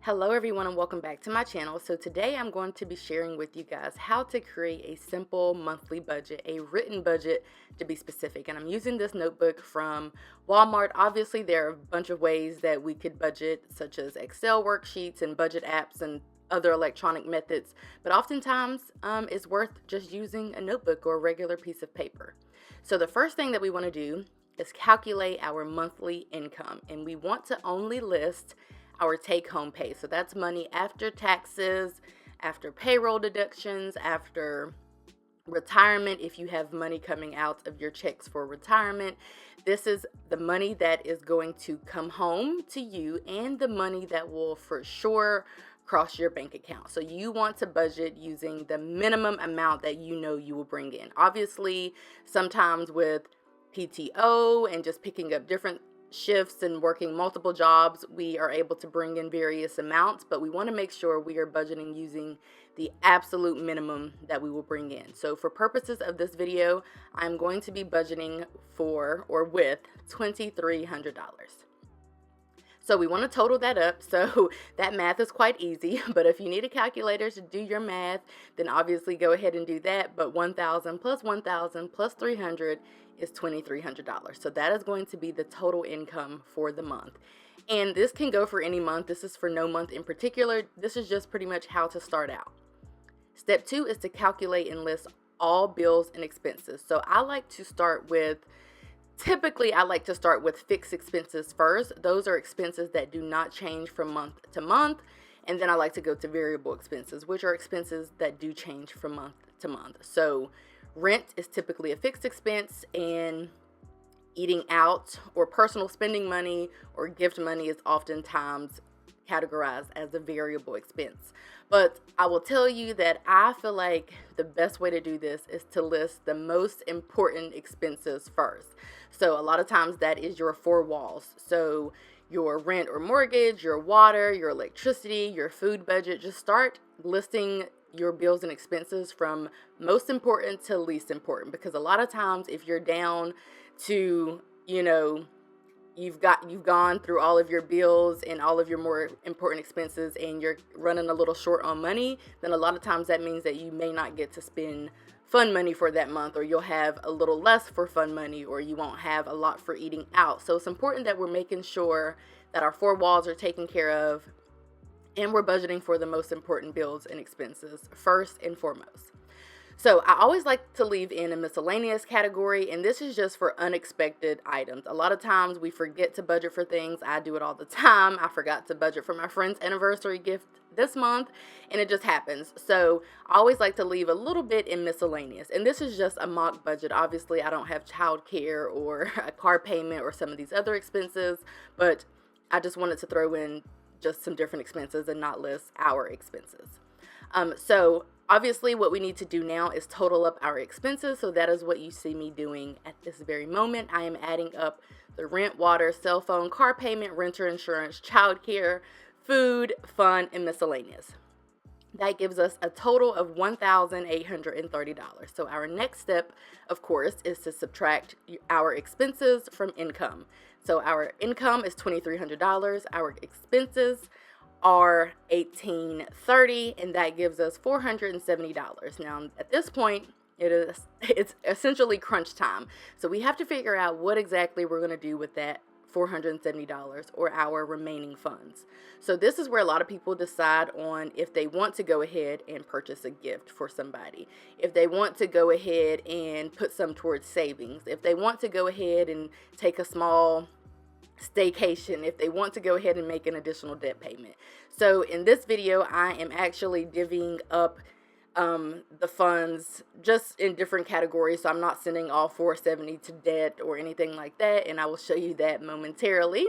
Hello everyone and welcome back to my channel. So today I'm going to be sharing with you guys how to create a simple monthly budget, a written budget to be specific. And I'm using this notebook from Walmart. Obviously there are a bunch of ways that we could budget, such as Excel worksheets and budget apps and other electronic methods, but oftentimes it's worth just using a notebook or a regular piece of paper. So the first thing that we want to do is calculate our monthly income, and we want to only list our take-home pay. So that's money after taxes, after payroll deductions, after retirement, if you have money coming out of your checks for retirement. This is the money that is going to come home to you and the money that will for sure cross your bank account. So you want to budget using the minimum amount that you know you will bring in. Obviously, sometimes with PTO and just picking up different shifts and working multiple jobs, we are able to bring in various amounts, but we want to make sure we are budgeting using the absolute minimum that we will bring in. So for purposes of this video, I'm going to be budgeting for or with $2,300. So we want to total that up. So that math is quite easy, but if you need a calculator to do your math, then obviously go ahead and do that. But 1,000 plus 1,000 plus 300 is $2,300. So that is going to be the total income for the month. And this can go for any month. This is for no month in particular. This is just pretty much how to start out. Step 2 is to calculate and list all bills and expenses. So Typically, I like to start with fixed expenses first. Those are expenses that do not change from month to month. And then I like to go to variable expenses, which are expenses that do change from month to month. So rent is typically a fixed expense, and eating out or personal spending money or gift money is oftentimes categorized as a variable expense. But I will tell you that I feel like the best way to do this is to list the most important expenses first. So a lot of times that is your four walls. So your rent or mortgage, your water, your electricity, your food budget. Just start listing your bills and expenses from most important to least important, because a lot of times if you're down to, you've gone through all of your bills and all of your more important expenses and you're running a little short on money, then a lot of times that means that you may not get to spend fun money for that month, or you'll have a little less for fun money, or you won't have a lot for eating out. So it's important that we're making sure that our four walls are taken care of and we're budgeting for the most important bills and expenses first and foremost. So I always like to leave in a miscellaneous category, and this is just for unexpected items. A lot of times we forget to budget for things. I do it all the time. I forgot to budget for my friend's anniversary gift this month, and it just happens. So I always like to leave a little bit in miscellaneous, and this is just a mock budget. Obviously, I don't have childcare or a car payment or some of these other expenses, but I just wanted to throw in just some different expenses and not list our expenses. So obviously what we need to do now is total up our expenses. So that is what you see me doing at this very moment. I am adding up the rent, water, cell phone, car payment, renter insurance, childcare, food, fun, and miscellaneous. That gives us a total of $1,830. So our next step, of course, is to subtract our expenses from income. So our income is $2,300. Our expenses are $1,830, and that gives us $470. Now, at this point, it's essentially crunch time. So we have to figure out what exactly we're going to do with that $470 or our remaining funds. So this is where a lot of people decide on if they want to go ahead and purchase a gift for somebody, if they want to go ahead and put some towards savings, if they want to go ahead and take a small staycation, if they want to go ahead and make an additional debt payment. So in this video, I am actually divvying up the funds just in different categories. So I'm not sending all 470 to debt or anything like that, and I will show you that momentarily.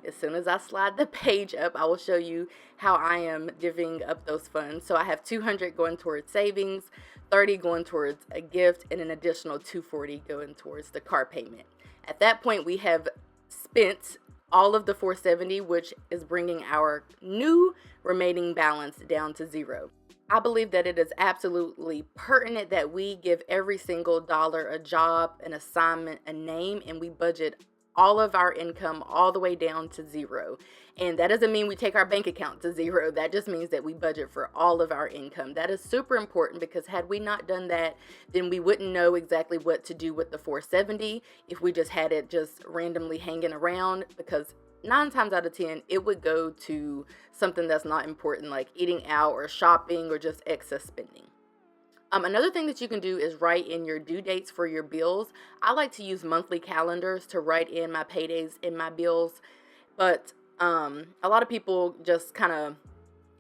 As soon as I slide the page up, I will show you how I am divvying up those funds. So I have 200 going towards savings, 30 going towards a gift, and an additional 240 going towards the car payment. At that point, we have spent all of the 470, which is bringing our new remaining balance down to zero. I believe that it is absolutely pertinent that we give every single dollar a job, an assignment, a name, and we budget all of our income all the way down to zero. And that doesn't mean we take our bank account to zero. That just means that we budget for all of our income. That is super important, because had we not done that, then we wouldn't know exactly what to do with the $470 if we just had it just randomly hanging around, because 9 times out of 10, it would go to something that's not important, like eating out or shopping or just excess spending. Another thing that you can do is write in your due dates for your bills. I like to use monthly calendars to write in my paydays and my bills, but a lot of people just kind of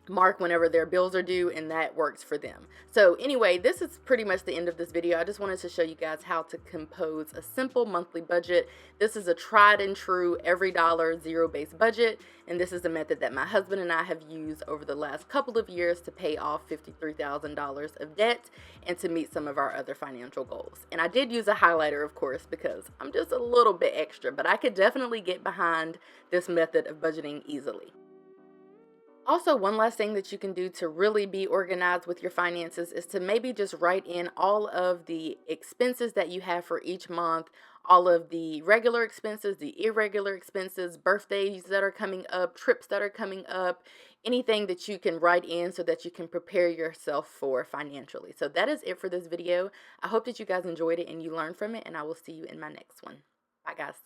mark whenever their bills are due, and that works for them. So anyway, this is pretty much the end of this video. I just wanted to show you guys how to compose a simple monthly budget. This is a tried and true every dollar zero-based budget, and this is a method that my husband and I have used over the last couple of years to pay off $53,000 of debt and to meet some of our other financial goals. And I did use a highlighter, of course, because I'm just a little bit extra, but I could definitely get behind this method of budgeting easily. Also, one last thing that you can do to really be organized with your finances is to maybe just write in all of the expenses that you have for each month, all of the regular expenses, the irregular expenses, birthdays that are coming up, trips that are coming up, anything that you can write in so that you can prepare yourself for financially. So that is it for this video. I hope that you guys enjoyed it and you learned from it, and I will see you in my next one. Bye, guys.